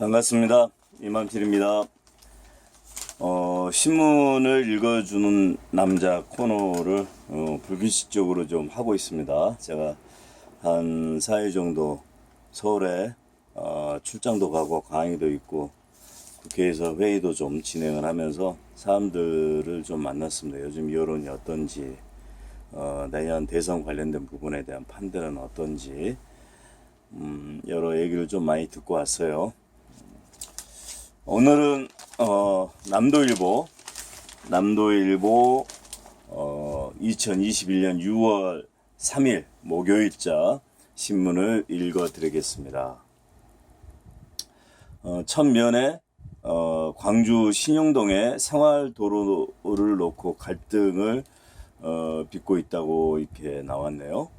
반갑습니다. 이만필입니다. 신문을 읽어주는 남자 코너를 불규칙적으로 좀 하고 있습니다. 제가 한 4일 정도 서울에 출장도 가고 강의도 있고 국회에서 회의도 좀 진행을 하면서 사람들을 좀 만났습니다. 요즘 여론이 어떤지, 내년 대선 관련된 부분에 대한 판단은 어떤지, 여러 얘기를 좀 많이 듣고 왔어요. 오늘은 남도일보 2021년 6월 3일 목요일자 신문을 읽어드리겠습니다. 첫면에 광주 신용동의 생활도로를 놓고 갈등을 빚고 있다고 이렇게 나왔네요.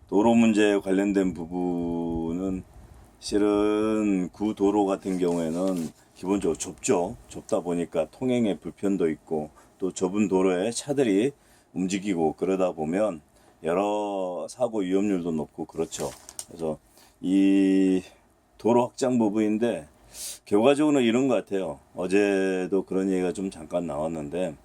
도로 문제에 관련된 부분은 실은 구 도로 같은 경우에는 기본적으로 좁죠. 좁다 보니까 통행에 불편도 있고 또 좁은 도로에 차들이 움직이고 그러다 보면 여러 사고 위험률도 높고 그렇죠. 그래서 이 도로 확장 부분인데 결과적으로는 이런 것 같아요. 어제도 그런 얘기가 좀 잠깐 나왔는데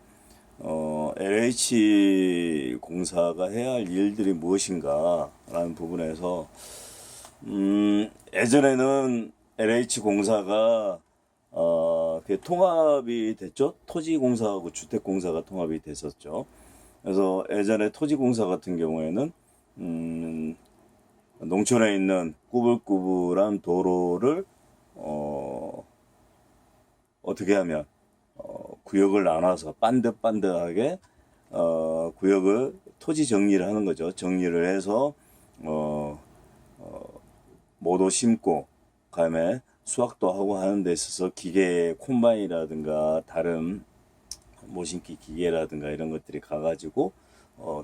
LH 공사가 해야 할 일들이 무엇인가 라는 부분에서 예전에는 LH 공사가 통합이 됐죠. 토지 공사하고 주택 공사가 통합이 됐었죠. 그래서 예전에 토지 공사 같은 경우에는 농촌에 있는 꾸불꾸불한 도로를 어떻게 하면 구역을 나눠서 반듯반듯하게 구역을 토지 정리를 하는 거죠. 정리를 해서 모도 심고 그다음에 수확도 하고 하는 데 있어서 기계 콤바인이라든가 다른 모심기 기계라든가 이런 것들이 가가지고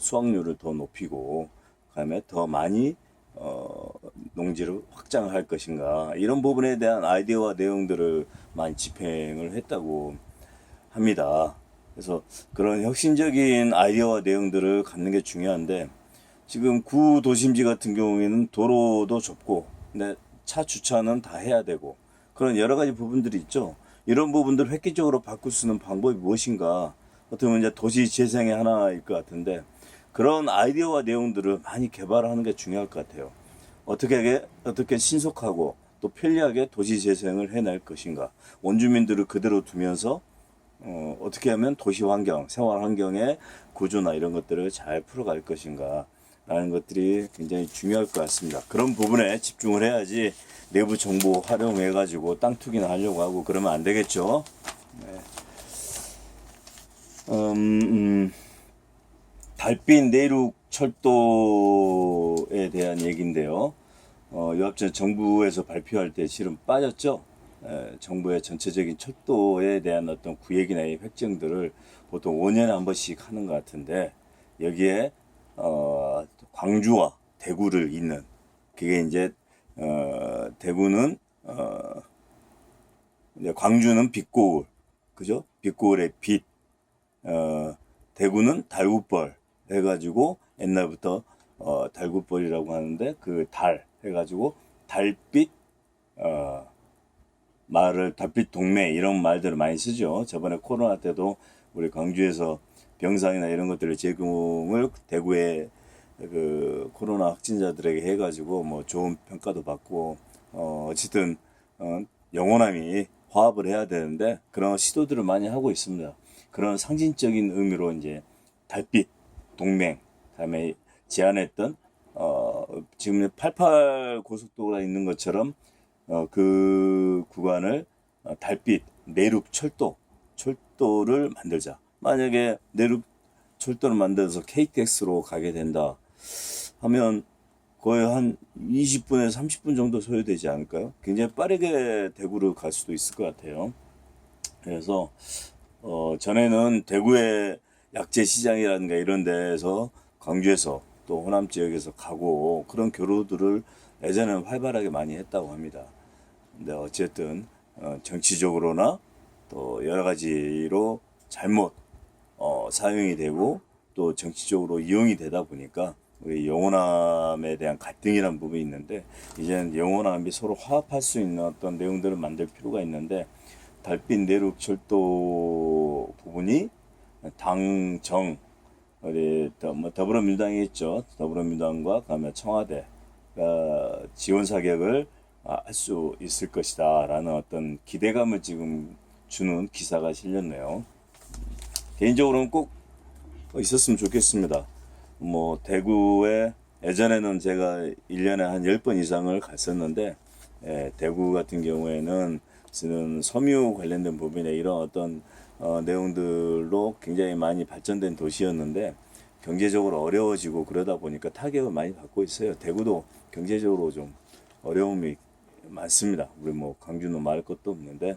수확률을 더 높이고 그다음에 더 많이 농지를 확장을 할 것인가 이런 부분에 대한 아이디어와 내용들을 많이 집행을 했다고 합니다. 그래서 그런 혁신적인 아이디어와 내용들을 갖는 게 중요한데 지금 구도심지 같은 경우에는 도로도 좁고 근데 차 주차는 다 해야 되고 그런 여러 가지 부분들이 있죠. 이런 부분들을 획기적으로 바꿀 수 있는 방법이 무엇인가 어떻게 보면 이제 도시 재생의 하나일 것 같은데 그런 아이디어와 내용들을 많이 개발하는 게 중요할 것 같아요. 어떻게 신속하고 또 편리하게 도시 재생을 해낼 것인가 원주민들을 그대로 두면서 어떻게 하면 도시 환경, 생활 환경의 구조나 이런 것들을 잘 풀어갈 것인가 라는 것들이 굉장히 중요할 것 같습니다. 그런 부분에 집중을 해야지 내부 정보 활용해 가지고 땅 투기나 하려고 하고 그러면 안 되겠죠. 네. 달빛 내륙 철도에 대한 얘기인데요. 요합전 정부에서 발표할 때 실은 빠졌죠. 정부의 전체적인 철도에 대한 어떤 구획이나 획정들을 보통 5년에 한 번씩 하는 것 같은데 여기에 광주와 대구를 잇는 그게 이제 대구는 이제 광주는 빛고울 그죠? 빛고울의 빛 대구는 달굿벌 해가지고 옛날부터 달굿벌이라고 하는데 그 달 해가지고 달빛 말을 달빛 동맹 이런 말들을 많이 쓰죠. 저번에 코로나 때도 우리 광주에서 병상이나 이런 것들을 제공을 대구에 그 코로나 확진자들에게 해가지고 뭐 좋은 평가도 받고 어쨌든 영원함이 화합을 해야 되는데 그런 시도들을 많이 하고 있습니다. 그런 상징적인 의미로 이제 달빛 동맹 다음에 제안했던 지금 88 고속도로가 있는 것처럼 그 구간을 달빛 내륙 철도를 만들자. 만약에 내륙 철도를 만들어서 KTX로 가게 된다 하면 거의 한 20분에서 30분 정도 소요되지 않을까요? 굉장히 빠르게 대구를 갈 수도 있을 것 같아요. 그래서 전에는 대구의 약재 시장이라든가 이런 데에서 광주에서 또 호남 지역에서 가고 그런 교류들을 예전에는 활발하게 많이 했다고 합니다. 근데 어쨌든 정치적으로나 또 여러 가지로 잘못 사용이 되고 또 정치적으로 이용이 되다 보니까 우리 영호남에 대한 갈등이라는 부분이 있는데, 이제는 영호남이 서로 화합할 수 있는 어떤 내용들을 만들 필요가 있는데, 달빛 내륙 철도 부분이 당정 우리 더불어민주당이 있죠. 더불어민주당과 그다음에 청와대가 지원 사격을 할 수 있을 것이다 라는 어떤 기대감을 지금 주는 기사가 실렸네요. 개인적으로는 꼭 있었으면 좋겠습니다. 뭐 대구에 예전에는 제가 1년에 한 10번 이상을 갔었는데, 대구 같은 경우에는 섬유 관련된 부분에 이런 어떤 내용들로 굉장히 많이 발전된 도시였는데, 경제적으로 어려워지고 그러다 보니까 타격을 많이 받고 있어요. 대구도 경제적으로 좀 어려움이 많습니다. 우리 뭐 광주는 말할 것도 없는데,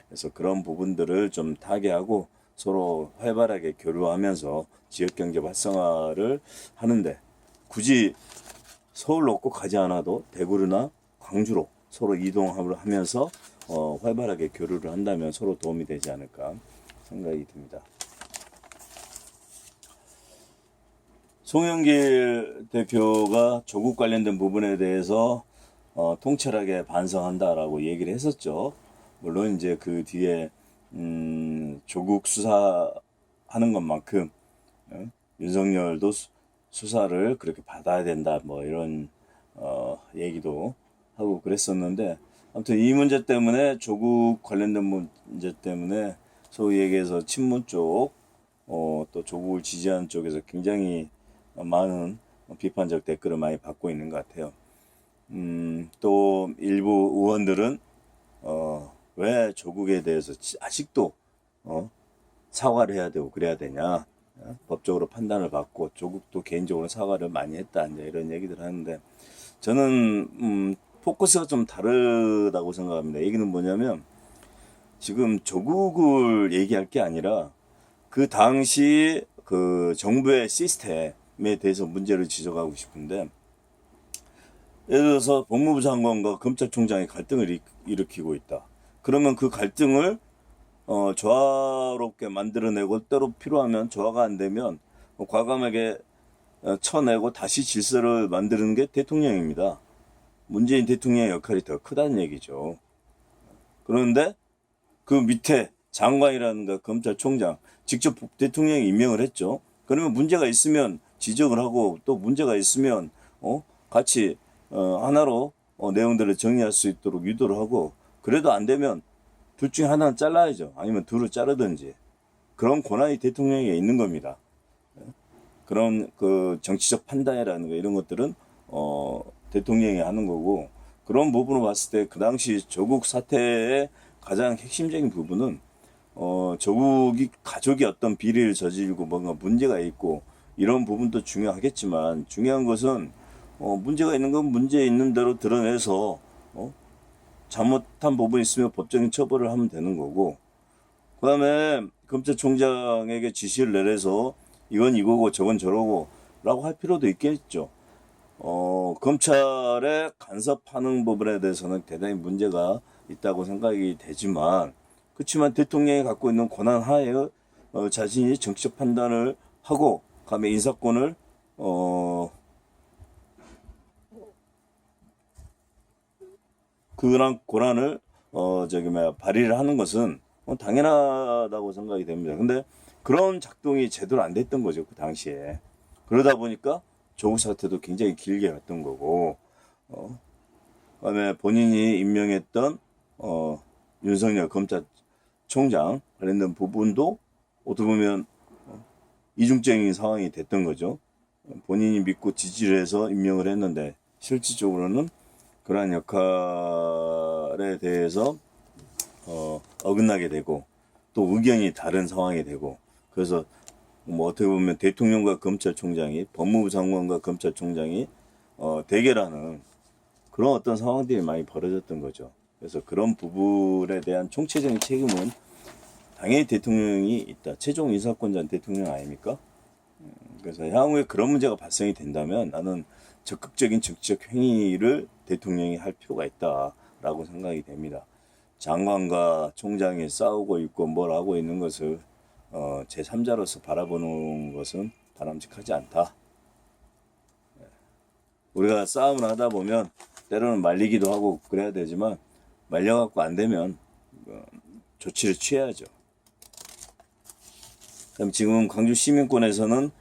그래서 그런 부분들을 좀 타개하고 서로 활발하게 교류하면서 지역 경제 활성화를 하는데, 굳이 서울로 꼭 가지 않아도 대구나 광주로 서로 이동하면서 활발하게 교류를 한다면 서로 도움이 되지 않을까 생각이 듭니다. 송영길 대표가 조국 관련된 부분에 대해서 통찰하게 반성한다라고 얘기를 했었죠. 물론 이제 그 뒤에 조국 수사하는 것만큼 윤석열도 수사를 그렇게 받아야 된다 뭐 이런 얘기도 하고 그랬었는데, 아무튼 이 문제 때문에 조국 관련된 문제 때문에 소위 얘기해서 친문 쪽 또 조국을 지지하는 쪽에서 굉장히 많은 비판적 댓글을 많이 받고 있는 것 같아요. 또 일부 의원들은 왜 조국에 대해서 아직도 사과를 해야 되고 그래야 되냐, 법적으로 판단을 받고 조국도 개인적으로 사과를 많이 했다 이제 이런 얘기들 하는데, 저는 포커스가 좀 다르다고 생각합니다. 얘기는 뭐냐면, 지금 조국을 얘기할 게 아니라 그 당시 그 정부의 시스템에 대해서 문제를 지적하고 싶은데, 예를 들어서 법무부 장관과 검찰총장이 갈등을 일으키고 있다. 그러면 그 갈등을 조화롭게 만들어내고, 때로 필요하면 조화가 안 되면 과감하게 쳐내고 다시 질서를 만드는 게 대통령입니다. 문재인 대통령의 역할이 더 크다는 얘기죠. 그런데 그 밑에 장관이라든가 검찰총장 직접 대통령이 임명을 했죠. 그러면 문제가 있으면 지적을 하고, 또 문제가 있으면 같이 하나로 내용들을 정리할 수 있도록 유도를 하고, 그래도 안 되면 둘 중에 하나는 잘라야죠. 아니면 둘을 자르든지. 그런 권한이 대통령에게 있는 겁니다. 그런 그 정치적 판단이라는 거 이런 것들은 대통령이 하는 거고, 그런 부분을 봤을 때 그 당시 조국 사태의 가장 핵심적인 부분은 조국이 가족이 어떤 비리를 저지르고 뭔가 문제가 있고 이런 부분도 중요하겠지만, 중요한 것은 문제가 있는 건 문제 있는 대로 드러내서 잘못한 부분이 있으면 법적인 처벌을 하면 되는 거고, 그 다음에 검찰총장에게 지시를 내려서 이건 이거고 저건 저러고 라고 할 필요도 있겠죠. 검찰에 간섭하는 부분에 대해서는 대단히 문제가 있다고 생각이 되지만, 그렇지만 대통령이 갖고 있는 권한 하에 자신이 정치적 판단을 하고 그다음에 인사권을 그런 권한을 발휘를 하는 것은 당연하다고 생각이 됩니다. 근데 그런 작동이 제대로 안 됐던 거죠, 그 당시에. 그러다 보니까 조국 사태도 굉장히 길게 갔던 거고, 그다음에 본인이 임명했던 윤석열 검찰총장 관련된 부분도 어떻게 보면 이중적인 상황이 됐던 거죠. 본인이 믿고 지지를 해서 임명을 했는데 실질적으로는 그러한 역할에 대해서 어긋나게 되고, 또 의견이 다른 상황이 되고, 그래서 뭐 어떻게 보면 대통령과 검찰총장이, 법무부 장관과 검찰총장이 대결하는 그런 어떤 상황들이 많이 벌어졌던 거죠. 그래서 그런 부분에 대한 총체적인 책임은 당연히 대통령이 있다. 최종 인사권자는 대통령 아닙니까? 그래서 향후에 그런 문제가 발생이 된다면 나는 적극적인 정치적 행위를 대통령이 할 필요가 있다라고 생각이 됩니다. 장관과 총장이 싸우고 있고 뭘 하고 있는 것을 제3자로서 바라보는 것은 바람직하지 않다. 우리가 싸움을 하다 보면 때로는 말리기도 하고 그래야 되지만 말려갖고 안 되면 조치를 취해야죠. 그럼 지금 광주 시민권에서는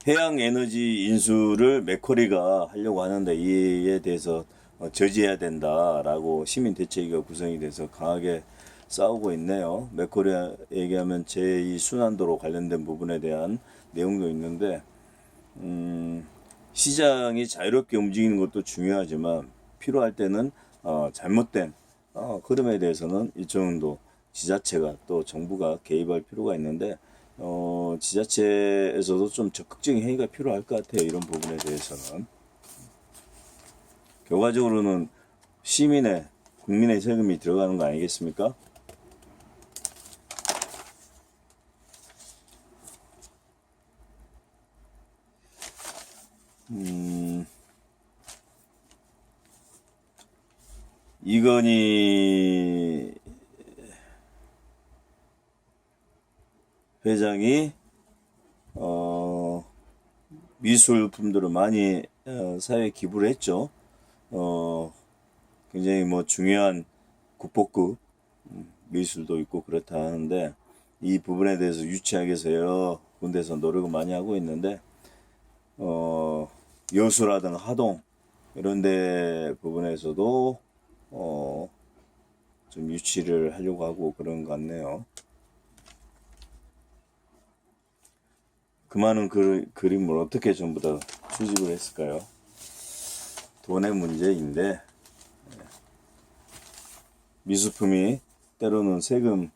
해양에너지 인수를 맥쿼리가 하려고 하는데 이에 대해서 저지해야 된다라고 시민대책위가 구성이 돼서 강하게 싸우고 있네요. 맥쿼리 얘기하면 제2 순환도로 관련된 부분에 대한 내용도 있는데 시장이 자유롭게 움직이는 것도 중요하지만 필요할 때는 잘못된 흐름에 대해서는 일정 정도 지자체가 또 정부가 개입할 필요가 있는데 지자체에서도 좀 적극적인 행위가 필요할 것 같아요. 이런 부분에 대해서는. 결과적으로는 시민의, 국민의 세금이 들어가는 거 아니겠습니까? 이건희 회장이 미술품들을 많이 사회에 기부를 했죠. 굉장히 뭐 중요한 국보급 미술도 있고 그렇다 하는데 이 부분에 대해서 유치하기 위해서 여러 군데서 노력을 많이 하고 있는데 여수라든가 하동 이런 데 부분에서도 좀 유치를 하려고 하고 그런 것 같네요. 그 많은 그림을 어떻게 전부 다 수집을 했을까요? 돈의 문제인데 미술품이 때로는 세금을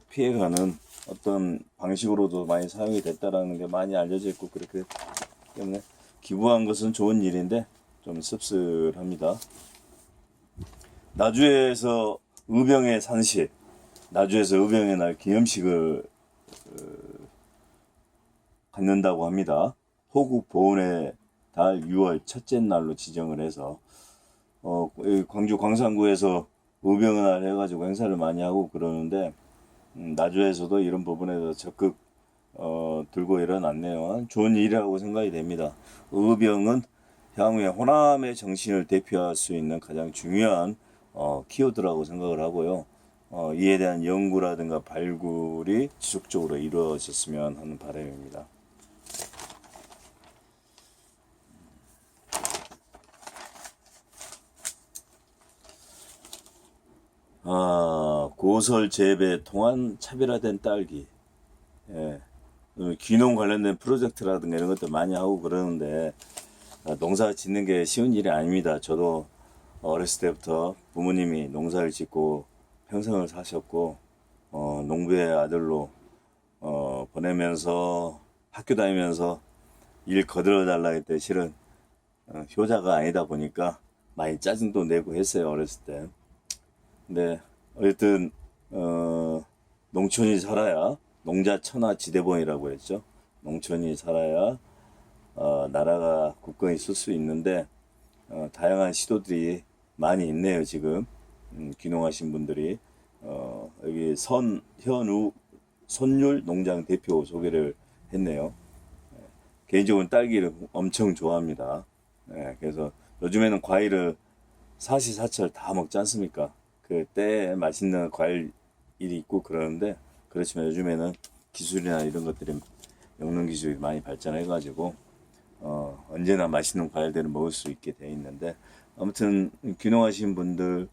피해가는 어떤 방식으로도 많이 사용이 됐다라는 게 많이 알려져 있고 그렇기 때문에 기부한 것은 좋은 일인데 좀 씁쓸합니다. 나주에서 의병의 산시, 나주에서 의병의 날 기념식을 갖는다고 합니다. 호국 보훈의 달 6월 첫째 날로 지정을 해서 광주 광산구에서 의병의 날 해가지고 행사를 많이 하고 그러는데 나주에서도 이런 부분에 대해서 적극 들고 일어났네요. 좋은 일이라고 생각이 됩니다. 의병은 향후에 호남의 정신을 대표할 수 있는 가장 중요한 키워드라고 생각을 하고요. 이에 대한 연구라든가 발굴이 지속적으로 이루어졌으면 하는 바람입니다. 고설 재배 통한 차별화된 딸기. 예. 귀농 관련된 프로젝트라든가 이런 것들 많이 하고 그러는데 농사 짓는 게 쉬운 일이 아닙니다. 저도 어렸을 때부터 부모님이 농사를 짓고 평생을 사셨고 농부의 아들로 보내면서 학교 다니면서 일 거들어 달라 했때 실은 효자가 아니다 보니까 많이 짜증도 내고 했어요. 어렸을 때. 근데 어쨌든 농촌이 살아야 농자 천하 지대본이라고 했죠. 농촌이 살아야 나라가 굳건히 쓸 수 있는데 다양한 시도들이 많이 있네요. 지금 귀농하신 분들이 여기 현우 손율 농장 대표 소개를 했네요. 개인적으로 딸기를 엄청 좋아합니다. 그래서 요즘에는 과일을 사시사철 다 먹지 않습니까? 그 때에 맛있는 과일이 있고 그러는데 그렇지만 요즘에는 기술이나 이런 것들이 먹는 기술이 많이 발전해가지고 언제나 맛있는 과일들을 먹을 수 있게 돼 있는데 아무튼 귀농하신 분들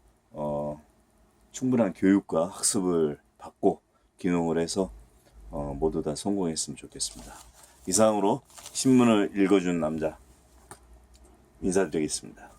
충분한 교육과 학습을 받고 귀농을 해서 모두 다 성공했으면 좋겠습니다. 이상으로 신문을 읽어준 남자 인사드리겠습니다.